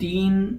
3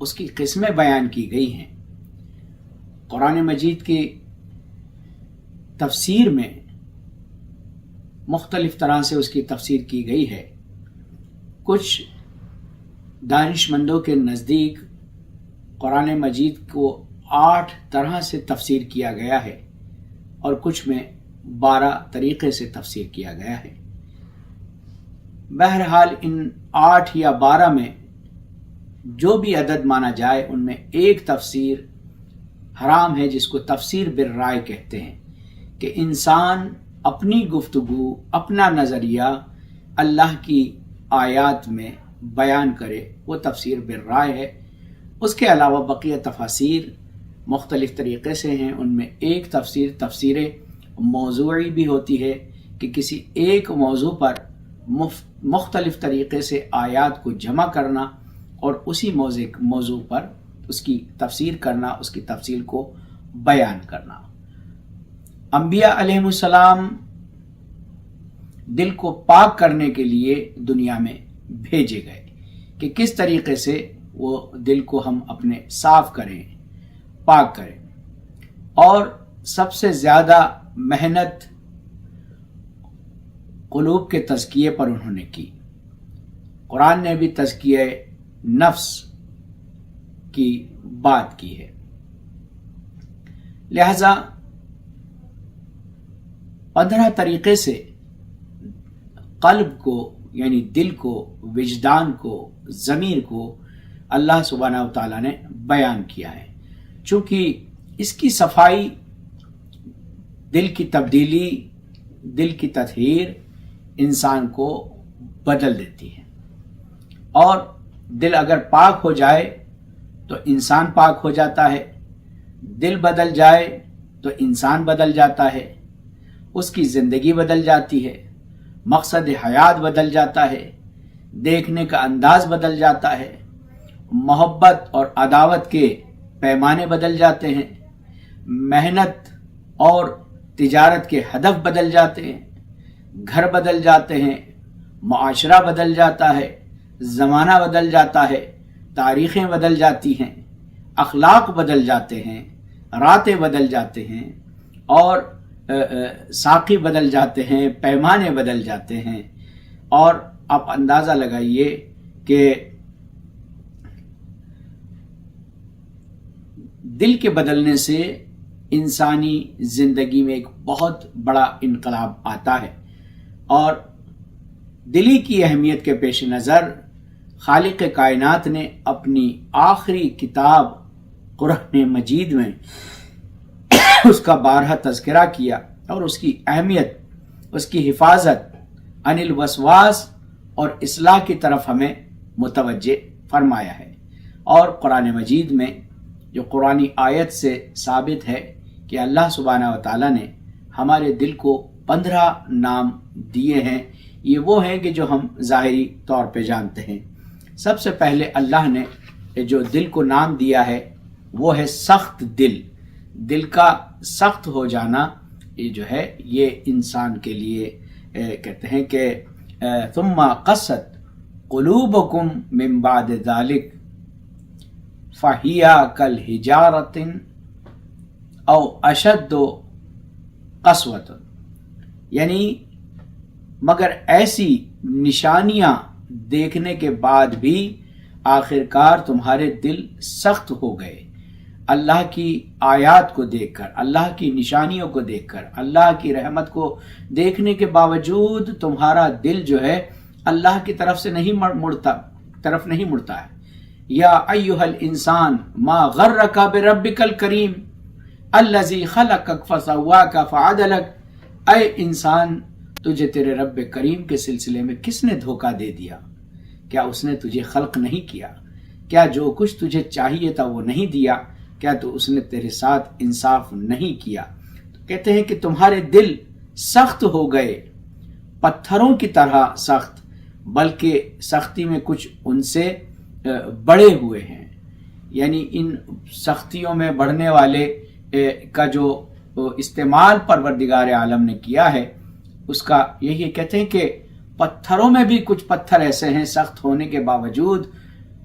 اس کی قسمیں بیان کی گئی ہیں۔ قرآن مجید کی تفسیر میں مختلف طرح سے اس کی تفسیر کی گئی ہے۔ کچھ دانش مندوں کے نزدیک قرآن مجید کو 8 طرح سے تفسیر کیا گیا ہے اور کچھ میں 12 طریقے سے تفسیر کیا گیا ہے۔ بہرحال ان 8 یا 12 میں جو بھی عدد مانا جائے ان میں ایک تفسیر حرام ہے جس کو تفسیر بالرائے کہتے ہیں، کہ انسان اپنی گفتگو، اپنا نظریہ اللہ کی آیات میں بیان کرے، وہ تفسیر بالرائے ہے۔ اس کے علاوہ بقیہ تفاسیر مختلف طریقے سے ہیں۔ ان میں ایک تفسیر موضوعی بھی ہوتی ہے کہ کسی ایک موضوع پر مختلف طریقے سے آیات کو جمع کرنا اور اسی موضوع پر اس کی تفسیر کرنا، اس کی تفصیل کو بیان کرنا۔ انبیاء علیہ السلام دل کو پاک کرنے کے لیے دنیا میں بھیجے گئے کہ کس طریقے سے وہ دل کو ہم اپنے صاف کریں، پاک کریں، اور سب سے زیادہ محنت قلوب کے تزکیے پر انہوں نے کی۔ قرآن نے بھی تزکیہ نفس کی بات کی ہے۔ لہذا 15 طریقے سے قلب کو، یعنی دل کو، وجدان کو، ضمیر کو اللہ سبحانہ و تعالیٰ نے بیان کیا ہے، چونکہ اس کی صفائی، دل کی تبدیلی، دل کی تطہیر انسان کو بدل دیتی ہے، اور دل اگر پاک ہو جائے تو انسان پاک ہو جاتا ہے، دل بدل جائے تو انسان بدل جاتا ہے، اس کی زندگی بدل جاتی ہے، مقصد حیات بدل جاتا ہے، دیکھنے کا انداز بدل جاتا ہے، محبت اور عداوت کے پیمانے بدل جاتے ہیں، محنت اور تجارت کے ہدف بدل جاتے ہیں، گھر بدل جاتے ہیں، معاشرہ بدل جاتا ہے، زمانہ بدل جاتا ہے، تاریخیں بدل جاتی ہیں، اخلاق بدل جاتے ہیں، راتیں بدل جاتے ہیں، اور ساقی بدل جاتے ہیں، پیمانے بدل جاتے ہیں۔ اور آپ اندازہ لگائیے کہ دل کے بدلنے سے انسانی زندگی میں ایک بہت بڑا انقلاب آتا ہے، اور دلی کی اہمیت کے پیش نظر خالق کائنات نے اپنی آخری کتاب قرآن مجید میں اس کا بارہا تذکرہ کیا اور اس کی اہمیت، اس کی حفاظت عن الوسواس اور اصلاح کی طرف ہمیں متوجہ فرمایا ہے۔ اور قرآن مجید میں جو قرآنی آیت سے ثابت ہے کہ اللہ سبحانہ و تعالیٰ نے ہمارے دل کو 15 نام دیے ہیں، یہ وہ ہیں کہ جو ہم ظاہری طور پہ جانتے ہیں۔ سب سے پہلے اللہ نے جو دل کو نام دیا ہے وہ ہے سخت دل۔ دل کا سخت ہو جانا یہ جو ہے یہ انسان کے لیے کہتے ہیں کہ ثم قست قلوبکم من بعد ذلک فہی کالحجارۃ او اشد قسوۃ، یعنی مگر ایسی نشانیاں دیکھنے کے بعد بھی آخرکار تمہارے دل سخت ہو گئے۔ اللہ کی آیات کو دیکھ کر، اللہ کی نشانیوں کو دیکھ کر، اللہ کی رحمت کو دیکھنے کے باوجود تمہارا دل جو ہے اللہ کی طرف سے نہیں مڑتا ہے۔ یا ایھا الانسان ما غرک بربک الکریم الذی خلقک فسواک فعدلک، اے انسان تجھے تیرے رب کریم کے سلسلے میں کس نے دھوکہ دے دیا؟ کیا اس نے تجھے خلق نہیں کیا؟ کیا جو کچھ تجھے چاہیے تھا وہ نہیں دیا؟ کیا تو اس نے تیرے ساتھ انصاف نہیں کیا؟ کہتے ہیں کہ تمہارے دل سخت ہو گئے، پتھروں کی طرح سخت، بلکہ سختی میں کچھ ان سے بڑے ہوئے ہیں۔ یعنی ان سختیوں میں بڑھنے والے کا جو استعمال پروردگار عالم نے کیا ہے اس کا یہی کہتے ہیں کہ پتھروں میں بھی کچھ پتھر ایسے ہیں سخت ہونے کے باوجود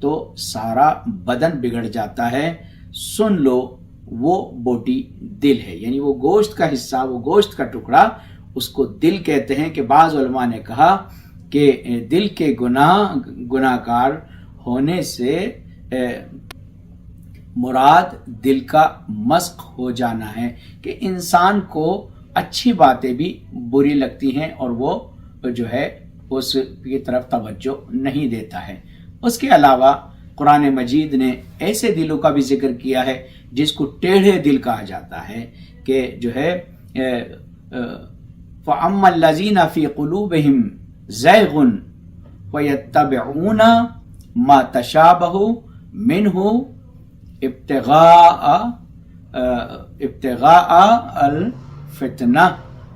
تو سارا بدن بگڑ جاتا ہے۔ سن لو وہ بوٹی دل ہے، یعنی وہ گوشت کا حصہ، وہ گوشت کا ٹکڑا، اس کو دل کہتے ہیں۔ کہ بعض علماء نے کہا کہ دل کے گناہ کار ہونے سے مراد دل کا مسخ ہو جانا ہے، کہ انسان کو اچھی باتیں بھی بری لگتی ہیں اور وہ جو ہے اس کی طرف توجہ نہیں دیتا ہے۔ اس کے علاوہ قرآن مجید نے ایسے دلوں کا بھی ذکر کیا ہے جس کو ٹیڑھے دل کہا جاتا ہے، کہ جو ہے فَأَمَّا الَّذِينَ فِي قُلُوبِهِمْ زَيْغٌ وَيَتَّبِعُونَ مَا تَشَابَهَ مِنْهُ ابتغاء الفتنہ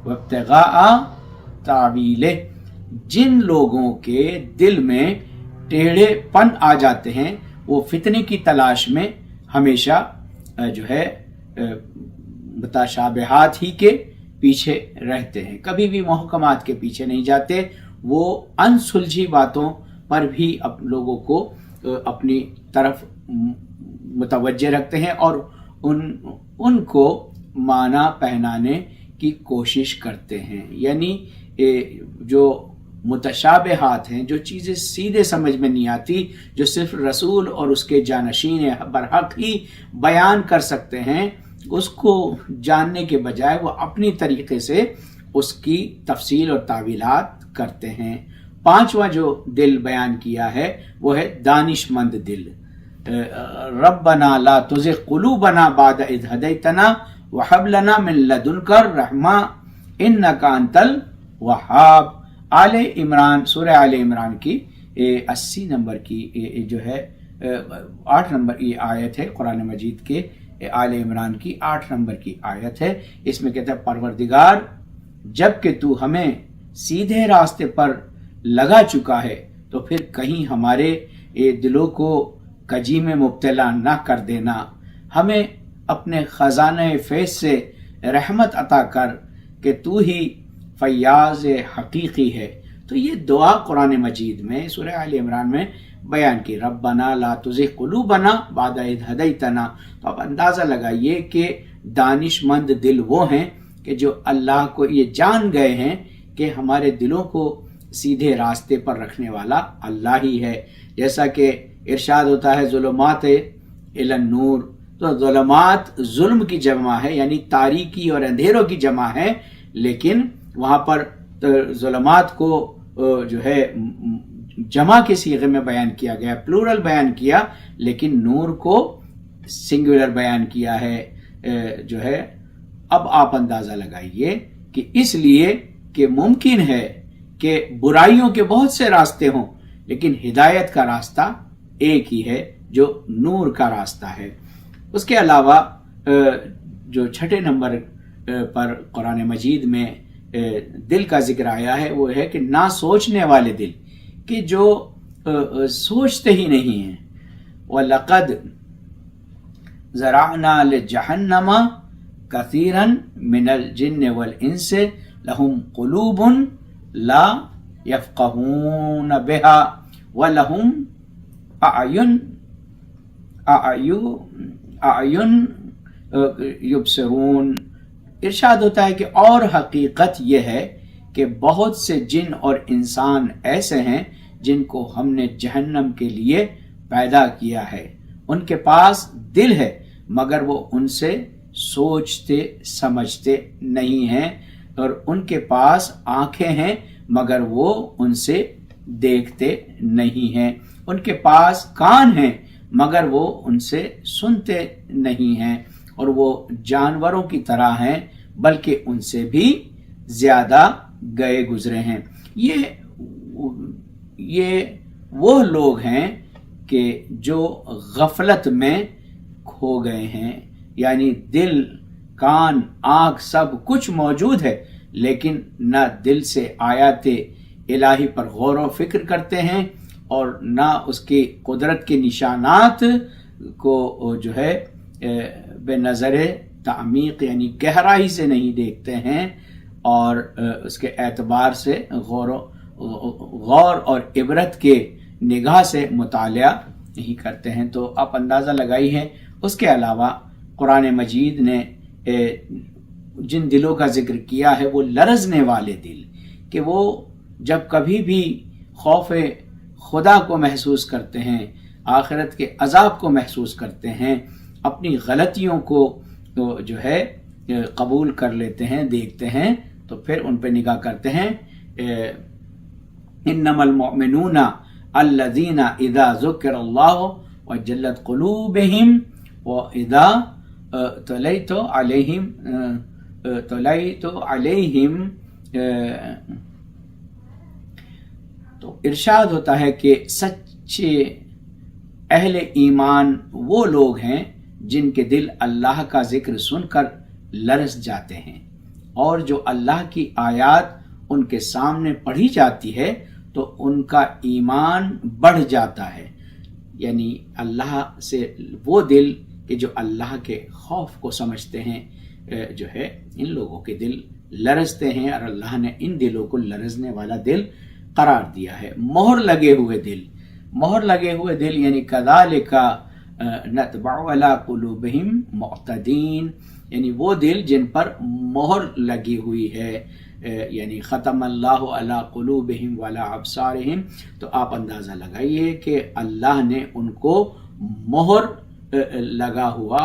وابتغاء تعویلہ، جن لوگوں کے دل میں ٹیڑھے پن آ جاتے ہیں وہ فتنے کی تلاش میں ہمیشہ جو ہے متشابہات ہی کے پیچھے رہتے ہیں، کبھی بھی محکمات کے پیچھے نہیں جاتے۔ وہ انسلجھی باتوں پر بھی لوگوں کو اپنی طرف متوجہ رکھتے ہیں اور ان کو معنی پہنانے کی کوشش کرتے ہیں۔ یعنی جو متشابہات ہیں، جو چیزیں سیدھے سمجھ میں نہیں آتی، جو صرف رسول اور اس کے جانشین برحق ہی بیان کر سکتے ہیں، اس کو جاننے کے بجائے وہ اپنی طریقے سے اس کی تفصیل اور تعویلات کرتے ہیں۔ پانچواں جو دل بیان کیا ہے وہ ہے دانش مند دل۔ ربنا لا تزغ قلوبنا بعد اذ ہدیتنا وہب لنا من لدنک الرحمہ انک انت الوہاب۔ آل عمران، سورہ آل عمران کی 80 نمبر کی جو ہے 8 نمبر یہ آیت ہے قرآن مجید کے، آل عمران کی 8 نمبر کی آیت ہے۔ اس میں کہتا ہے پروردگار جب کہ تو ہمیں سیدھے راستے پر لگا چکا ہے تو پھر کہیں ہمارے دلوں کو کجی میں مبتلا نہ کر دینا، ہمیں اپنے خزانہ فیض سے رحمت عطا کر کہ تو ہی فیاض حقیقی ہے۔ تو یہ دعا قرآن مجید میں سورہ آل عمران میں بیان کی، ربنا لا تزغ قلوبنا بعد اذ ہدیتنا۔ تو آپ اندازہ لگائیے کہ دانش مند دل وہ ہیں کہ جو اللہ کو یہ جان گئے ہیں کہ ہمارے دلوں کو سیدھے راستے پر رکھنے والا اللہ ہی ہے۔ جیسا کہ ارشاد ہوتا ہے ظلمات الی النور، تو ظلمات ظلم کی جمع ہے، یعنی تاریکی اور اندھیروں کی جمع ہے، لیکن وہاں پر ظلمات کو جو ہے جمع کے صیغے میں بیان کیا گیا، پلورل بیان کیا، لیکن نور کو سنگولر بیان کیا ہے جو ہے۔ اب آپ اندازہ لگائیے کہ اس لیے کہ ممکن ہے کہ برائیوں کے بہت سے راستے ہوں لیکن ہدایت کا راستہ ایک ہی ہے جو نور کا راستہ ہے۔ اس کے علاوہ جو 6 نمبر پر قرآن مجید میں دل کا ذکر آیا ہے وہ ہے کہ نہ سوچنے والے دل، کہ جو سوچتے ہی نہیں ہیں۔ وَلَقَدْ زَرَعْنَا لِجَهَنَّمَ كَثِيرًا مِنَ الْجِنِّ وَالْإِنسِ لَهُمْ قُلُوبٌ لَا يَفْقَهُونَ بِهَا وَلَهُمْ أَعْيُنٌ يُبْصِرُونَ۔ ارشاد ہوتا ہے کہ اور حقیقت یہ ہے کہ بہت سے جن اور انسان ایسے ہیں جن کو ہم نے جہنم کے لیے پیدا کیا ہے، ان کے پاس دل ہے مگر وہ ان سے سوچتے سمجھتے نہیں ہیں، اور ان کے پاس آنکھیں ہیں مگر وہ ان سے دیکھتے نہیں ہیں، ان کے پاس کان ہیں مگر وہ ان سے سنتے نہیں ہیں، اور وہ جانوروں کی طرح ہیں بلکہ ان سے بھی زیادہ گئے گزرے ہیں۔ یہ وہ لوگ ہیں کہ جو غفلت میں کھو گئے ہیں، یعنی دل، کان، آنکھ سب کچھ موجود ہے لیکن نہ دل سے آیات الہی پر غور و فکر کرتے ہیں اور نہ اس کی قدرت کے نشانات کو جو ہے بے نظر تعمیق یعنی گہرائی سے نہیں دیکھتے ہیں، اور اس کے اعتبار سے غور اور عبرت کے نگاہ سے مطالعہ نہیں کرتے ہیں۔ تو آپ اندازہ لگائی ہے۔ اس کے علاوہ قرآن مجید نے جن دلوں کا ذکر کیا ہے وہ لرزنے والے دل، کہ وہ جب کبھی بھی خوف خدا کو محسوس کرتے ہیں، آخرت کے عذاب کو محسوس کرتے ہیں، اپنی غلطیوں کو جو ہے قبول کر لیتے ہیں، دیکھتے ہیں، تو پھر ان پہ نگاہ کرتے ہیں۔ انما المؤمنون الذین اذا ذکر اللہ وجلت قلوبہم واذا تلیت علیہم تو ارشاد ہوتا ہے کہ سچے اہل ایمان وہ لوگ ہیں جن کے دل اللہ کا ذکر سن کر لرز جاتے ہیں، اور جو اللہ کی آیات ان کے سامنے پڑھی جاتی ہے تو ان کا ایمان بڑھ جاتا ہے۔ یعنی اللہ سے وہ دل کہ جو اللہ کے خوف کو سمجھتے ہیں، جو ہے ان لوگوں کے دل لرزتے ہیں، اور اللہ نے ان دلوں کو لرزنے والا دل قرار دیا ہے۔ مہر لگے ہوئے دل یعنی کذالک نطبع علی قلوبہم معتدین، یعنی وہ دل جن پر مہر لگی ہوئی ہے، یعنی ختم اللہ علی قلوبہم وعلی ابصارہم۔ تو آپ اندازہ لگائیے کہ اللہ نے ان کو مہر لگا ہوا،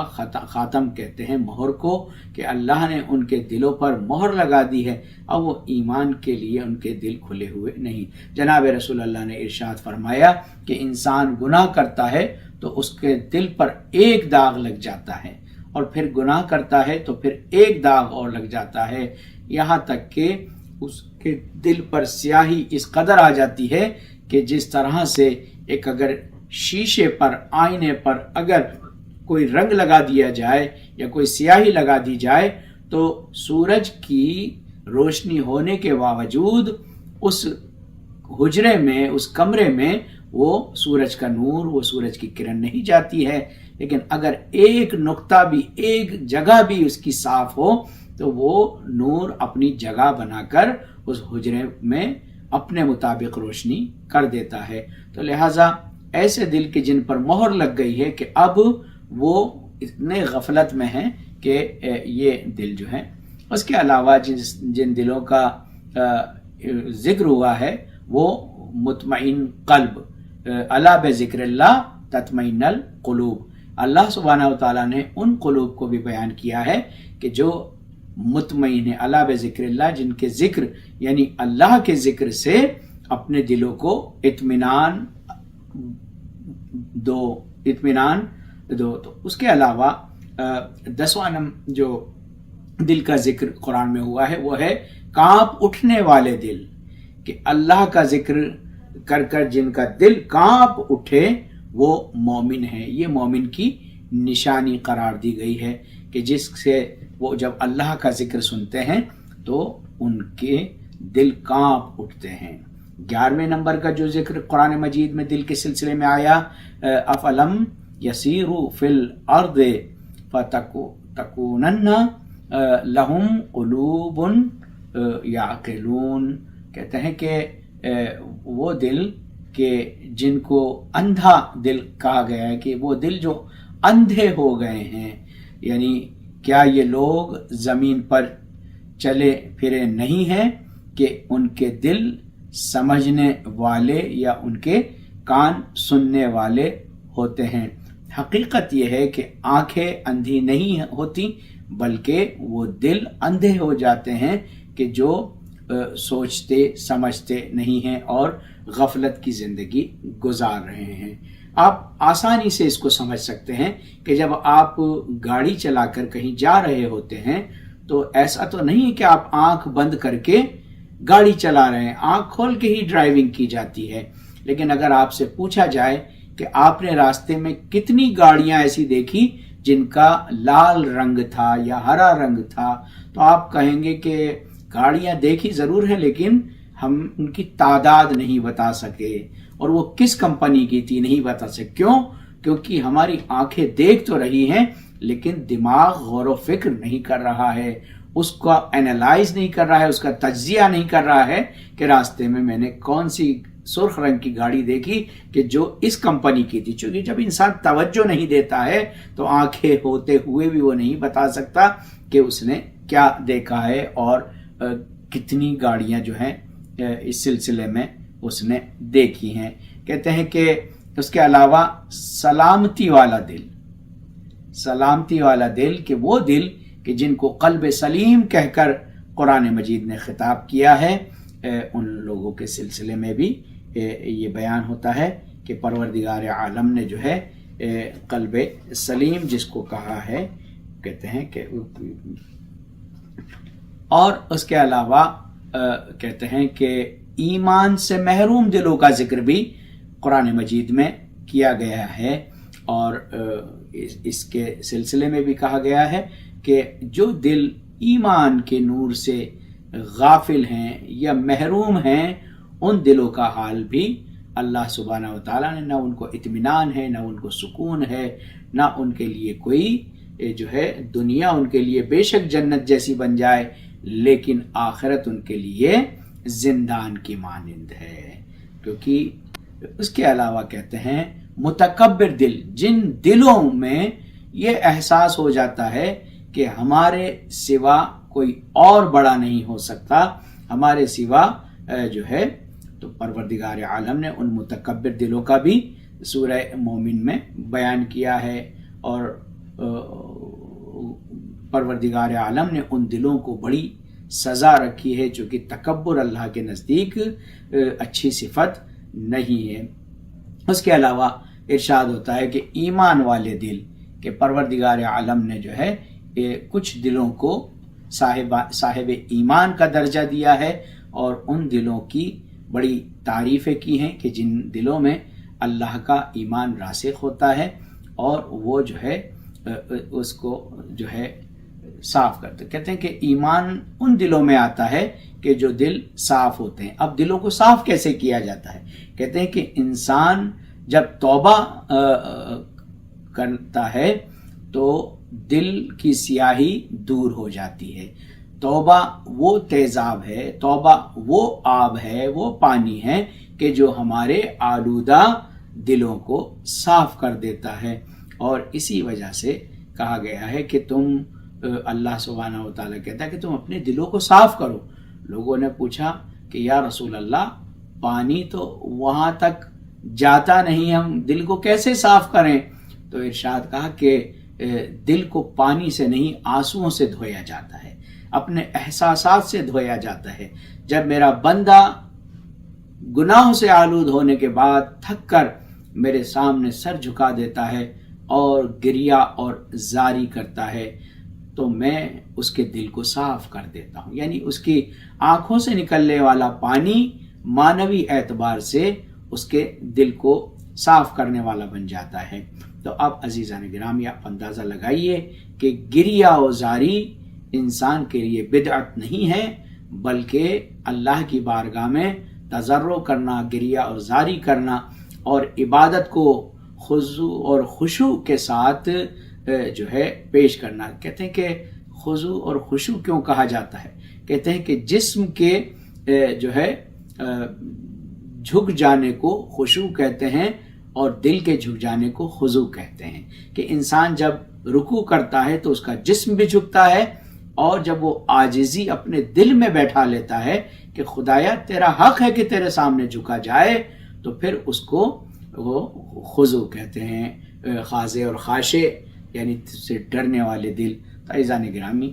خاتم کہتے ہیں مہر کو، کہ اللہ نے ان کے دلوں پر مہر لگا دی ہے، اب وہ ایمان کے لیے ان کے دل کھلے ہوئے نہیں۔ جناب رسول اللہ نے ارشاد فرمایا کہ انسان گناہ کرتا ہے تو اس کے دل پر ایک داغ لگ جاتا ہے، اور پھر گناہ کرتا ہے تو پھر ایک داغ اور لگ جاتا ہے، یہاں تک کہ اس کے دل پر سیاہی اس قدر آ جاتی ہے کہ جس طرح سے ایک اگر شیشے پر، آئینے پر اگر کوئی رنگ لگا دیا جائے یا کوئی سیاہی لگا دی جائے تو سورج کی روشنی ہونے کے باوجود اس حجرے میں، اس کمرے میں وہ سورج کا نور، وہ سورج کی کرن نہیں جاتی ہے، لیکن اگر ایک نقطہ بھی، ایک جگہ بھی اس کی صاف ہو تو وہ نور اپنی جگہ بنا کر اس حجرے میں اپنے مطابق روشنی کر دیتا ہے۔ تو لہٰذا ایسے دل کے جن پر مہر لگ گئی ہے کہ اب وہ اتنے غفلت میں ہیں کہ یہ دل جو ہیں۔ اس کے علاوہ جن دلوں کا ذکر ہوا ہے وہ مطمئن قلب، الا بذکر اللہ تطمئن القلوب، اللہ سبحانہ وتعالیٰ نے ان قلوب کو بھی بیان کیا ہے کہ جو مطمئن ہے، الا بذکر اللہ، جن کے ذکر یعنی اللہ کے ذکر سے اپنے دلوں کو اطمینان دو۔ تو اس کے علاوہ 10واں جو دل کا ذکر قرآن میں ہوا ہے وہ ہے کانپ اٹھنے والے دل، کہ اللہ کا ذکر کر کر جن کا دل کانپ اٹھے وہ مومن ہے۔ یہ مومن کی نشانی قرار دی گئی ہے کہ جس سے وہ جب اللہ کا ذکر سنتے ہیں تو ان کے دل کانپ اٹھتے ہیں۔ 11ویں نمبر کا جو ذکر قرآن مجید میں دل کے سلسلے میں آیا، افلم یسیروا فی الارض فتکونن لہم قلوب یعقلون، کہتے ہیں کہ وہ دل کہ جن کو اندھا دل کہا گیا ہے، کہ وہ دل جو اندھے ہو گئے ہیں، یعنی کیا یہ لوگ زمین پر چلے پھرے نہیں ہیں کہ ان کے دل سمجھنے والے یا ان کے کان سننے والے ہوتے ہیں۔ حقیقت یہ ہے کہ آنکھیں اندھی نہیں ہوتی بلکہ وہ دل اندھے ہو جاتے ہیں کہ جو سوچتے سمجھتے نہیں ہیں اور غفلت کی زندگی گزار رہے ہیں۔ آپ آسانی سے اس کو سمجھ سکتے ہیں کہ جب آپ گاڑی چلا کر کہیں جا رہے ہوتے ہیں تو ایسا تو نہیں کہ آپ آنکھ بند کر کے گاڑی چلا رہے ہیں، آنکھ کھول کے ہی ڈرائیونگ کی جاتی ہے، لیکن اگر آپ سے پوچھا جائے کہ آپ نے راستے میں کتنی گاڑیاں ایسی دیکھی جن کا لال رنگ تھا یا ہرا رنگ تھا، تو آپ کہیں گے کہ گاڑیاں دیکھی ضرور ہیں لیکن ہم ان کی تعداد نہیں بتا سکے، اور وہ کس کمپنی کی تھی نہیں بتا سکے۔ کیوں؟ کیونکہ ہماری آنکھیں دیکھ تو رہی ہیں لیکن دماغ غور و فکر نہیں کر رہا ہے، اس کا اینالائز نہیں کر رہا ہے، اس کا تجزیہ نہیں کر رہا ہے کہ راستے میں میں نے کون سی سرخ رنگ کی گاڑی دیکھی کہ جو اس کمپنی کی تھی. چونکہ جب انسان توجہ نہیں دیتا ہے تو آنکھیں ہوتے ہوئے بھی وہ نہیں بتا سکتا کہ اس نے کیا دیکھا ہے اور کتنی گاڑیاں جو ہیں اس سلسلے میں اس نے دیکھی ہیں. کہتے ہیں کہ اس کے علاوہ سلامتی والا دل کہ وہ دل کہ جن کو قلب سلیم کہہ کر قرآن مجید نے خطاب کیا ہے، ان لوگوں کے سلسلے میں بھی یہ بیان ہوتا ہے کہ پروردگار عالم نے جو ہے قلب سلیم جس کو کہا ہے، کہتے ہیں کہ اور اس کے علاوہ کہتے ہیں کہ ایمان سے محروم دلوں کا ذکر بھی قرآن مجید میں کیا گیا ہے، اور اس کے سلسلے میں بھی کہا گیا ہے کہ جو دل ایمان کے نور سے غافل ہیں یا محروم ہیں، ان دلوں کا حال بھی اللہ سبحانہ و تعالیٰ نے، نہ ان کو اطمینان ہے، نہ ان کو سکون ہے، نہ ان کے لیے کوئی جو ہے دنیا ان کے لیے بے شک جنت جیسی بن جائے، لیکن آخرت ان کے لیے زندان کی مانند ہے. کیونکہ اس کے علاوہ کہتے ہیں متکبر دل، جن دلوں میں یہ احساس ہو جاتا ہے کہ ہمارے سوا کوئی اور بڑا نہیں ہو سکتا، ہمارے سوا جو ہے، تو پروردگار عالم نے ان متکبر دلوں کا بھی سورہ مومن میں بیان کیا ہے، اور پروردگار عالم نے ان دلوں کو بڑی سزا رکھی ہے، چونکہ تکبر اللہ کے نزدیک اچھی صفت نہیں ہے. اس کے علاوہ ارشاد ہوتا ہے کہ ایمان والے دل کہ پروردگار عالم نے جو ہے کچھ دلوں کو صاحب ایمان کا درجہ دیا ہے، اور ان دلوں کی بڑی تعریفیں کی ہیں کہ جن دلوں میں اللہ کا ایمان راسخ ہوتا ہے اور وہ جو ہے اس کو جو ہے صاف کرتے. کہتے ہیں کہ ایمان ان دلوں میں آتا ہے کہ جو دل صاف ہوتے ہیں. اب دلوں کو صاف کیسے کیا جاتا ہے؟ کہتے ہیں کہ انسان جب توبہ کرتا ہے تو دل کی سیاہی دور ہو جاتی ہے. توبہ وہ تیزاب ہے، توبہ وہ آب ہے، وہ پانی ہے کہ جو ہمارے آلودہ دلوں کو صاف کر دیتا ہے. اور اسی وجہ سے کہا گیا ہے کہ تم، اللہ سبحانہ و تعالیٰ کہتا ہے کہ تم اپنے دلوں کو صاف کرو. لوگوں نے پوچھا کہ یا رسول اللہ، پانی تو وہاں تک جاتا نہیں، ہم دل کو کیسے صاف کریں؟ تو ارشاد کہا کہ دل کو پانی سے نہیں، آنسوؤں سے دھویا جاتا ہے، اپنے احساسات سے دھویا جاتا ہے. جب میرا بندہ گناہوں سے آلود ہونے کے بعد تھک کر میرے سامنے سر جھکا دیتا ہے اور گریہ اور زاری کرتا ہے تو میں اس کے دل کو صاف کر دیتا ہوں. یعنی اس کی آنکھوں سے نکلنے والا پانی معنوی اعتبار سے اس کے دل کو صاف کرنے والا بن جاتا ہے. تو اب عزیزان گرامی، آپ اندازہ لگائیے کہ گریہ و زاری انسان کے لیے بدعت نہیں ہے، بلکہ اللہ کی بارگاہ میں تضرع کرنا، گریہ اور زاری کرنا اور عبادت کو خضوع اور خشوع کے ساتھ جو ہے پیش کرنا. کہتے ہیں کہ خضوع اور خشوع کیوں کہا جاتا ہے؟ کہتے ہیں کہ جسم کے جو ہے جھک جانے کو خشوع کہتے ہیں اور دل کے جھک جانے کو خضوع کہتے ہیں. کہ انسان جب رکوع کرتا ہے تو اس کا جسم بھی جھکتا ہے، اور جب وہ عاجزی اپنے دل میں بیٹھا لیتا ہے کہ خدایا تیرا حق ہے کہ تیرے سامنے جھکا جائے، تو پھر اس کو وہ خضوع کہتے ہیں. خاضع اور خاشع یعنی سے ڈرنے والے دل. عزیزان گرامی،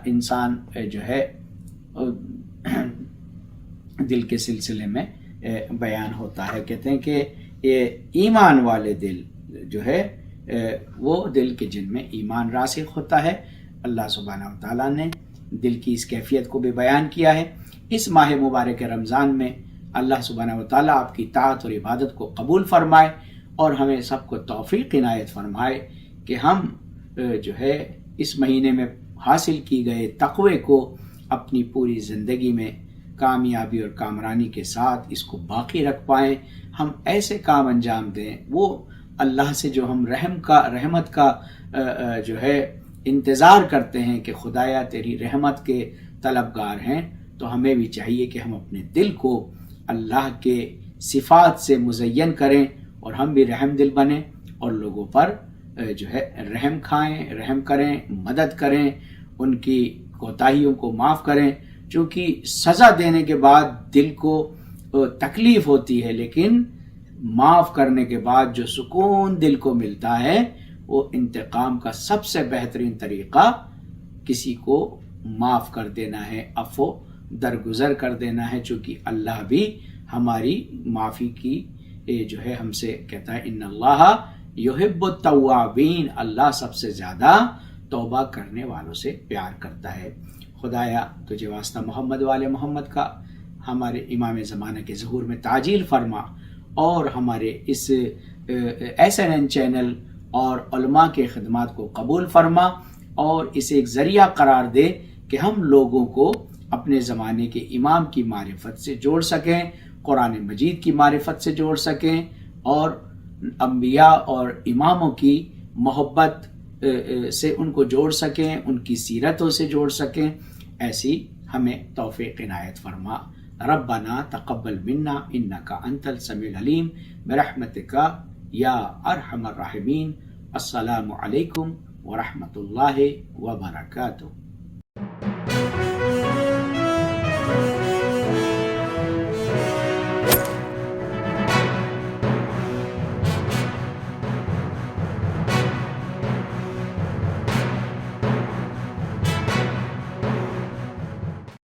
انسان جو ہے دل کے سلسلے میں بیان ہوتا ہے. کہتے ہیں کہ یہ ایمان والے دل جو ہے وہ دل کے جن میں ایمان راسخ ہوتا ہے. اللہ سبحانہ و تعالیٰ نے دل کی اس کیفیت کو بھی بیان کیا ہے. اس ماہ مبارک رمضان میں اللہ سبحانہ و تعالیٰ آپ کی طاعت اور عبادت کو قبول فرمائے اور ہمیں سب کو توفیق عنایت فرمائے کہ ہم جو ہے اس مہینے میں حاصل کی گئے تقوی کو اپنی پوری زندگی میں کامیابی اور کامرانی کے ساتھ اس کو باقی رکھ پائیں. ہم ایسے کام انجام دیں، وہ اللہ سے جو ہم رحمت کا جو ہے انتظار کرتے ہیں کہ خدایا تیری رحمت کے طلبگار ہیں، تو ہمیں بھی چاہیے کہ ہم اپنے دل کو اللہ کے صفات سے مزین کریں اور ہم بھی رحم دل بنیں اور لوگوں پر جو ہے رحم کھائیں، رحم کریں، مدد کریں، ان کی کوتاہیوں کو معاف کریں. چونکہ سزا دینے کے بعد دل کو تکلیف ہوتی ہے، لیکن معاف کرنے کے بعد جو سکون دل کو ملتا ہے وہ انتقام کا سب سے بہترین طریقہ کسی کو معاف کر دینا ہے، عفو درگزر کر دینا ہے. چونکہ اللہ بھی ہماری معافی کی جو ہے ہم سے کہتا ہے ان اللہ یحب التوابین، اللہ سب سے زیادہ توبہ کرنے والوں سے پیار کرتا ہے. خدایا تجھے واسطہ محمد والے محمد کا ہمارے امام زمانہ کے ظہور میں تعجیل فرما، اور ہمارے اس SNN چینل اور علماء کے خدمات کو قبول فرما، اور اسے ایک ذریعہ قرار دے کہ ہم لوگوں کو اپنے زمانے کے امام کی معرفت سے جوڑ سکیں، قرآن مجید کی معرفت سے جوڑ سکیں، اور انبیاء اور اماموں کی محبت سے ان کو جوڑ سکیں، ان کی سیرتوں سے جوڑ سکیں. ایسی ہمیں توفیق عنایت فرما. ربنا تقبل منا انک انت السمیع العلیم برحمتک یا ارحم الراحمین. السلام علیکم ورحمۃ اللہ وبرکاتہ.